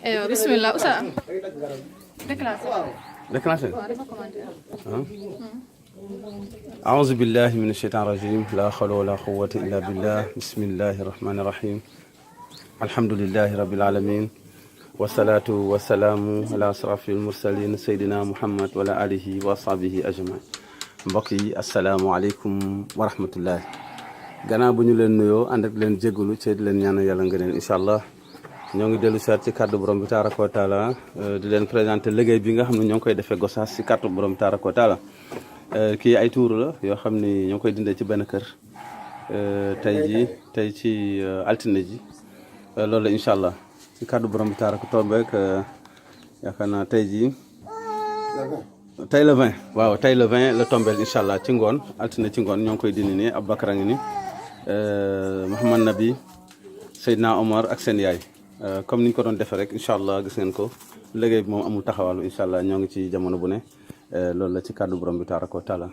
bismillah Oustaz déclenché أعوذ بالله من الشيطان الرجيم لا حول ولا قوة إلا بالله بسم الله الرحمن الرحيم الحمد لله رب العالمين والصلاة والسلام على أشرف المرسلين سيدنا محمد وعلى آله وصحبه أجمعين mbokk yi asalaamaaleykum wa rahmatullah gannaaw bu ñu leen nuyoo ànd ak leen jégalu ci di leen ñaanal yàlla ngëneel incha allah ñoo ngi dellu siwaat ci kàddu borom bi tabaraka wa taala di leen présenté liggéey bi nga xam ne ñoo ngi koy defee Gossas ci kàddu borom bi tabaraka wa taala kii ay tuuru la yoo xam ni ñoo ngi koy dindee ci benn kër tey ci altine ji loolu la incha allah ci kàddu borom bi tabaraka tombeek yaakaar naa tey jii tey le 20 waaw tey le 20 la tombeel incha allah ci ngoon altine ci ngoon ñoo ngi koy dindi nii Aboubacar a ngi ni Mouhamad Nabi Seydina Omar ak seen yaay comme ni ñu ko doon defee rek incha allah gis ngeen ko liggéey bi moom amul taxawaalu incha allah ñoo ngi ci jamono bu ne loolu la ci kàddu borom bi tabaraka wa taala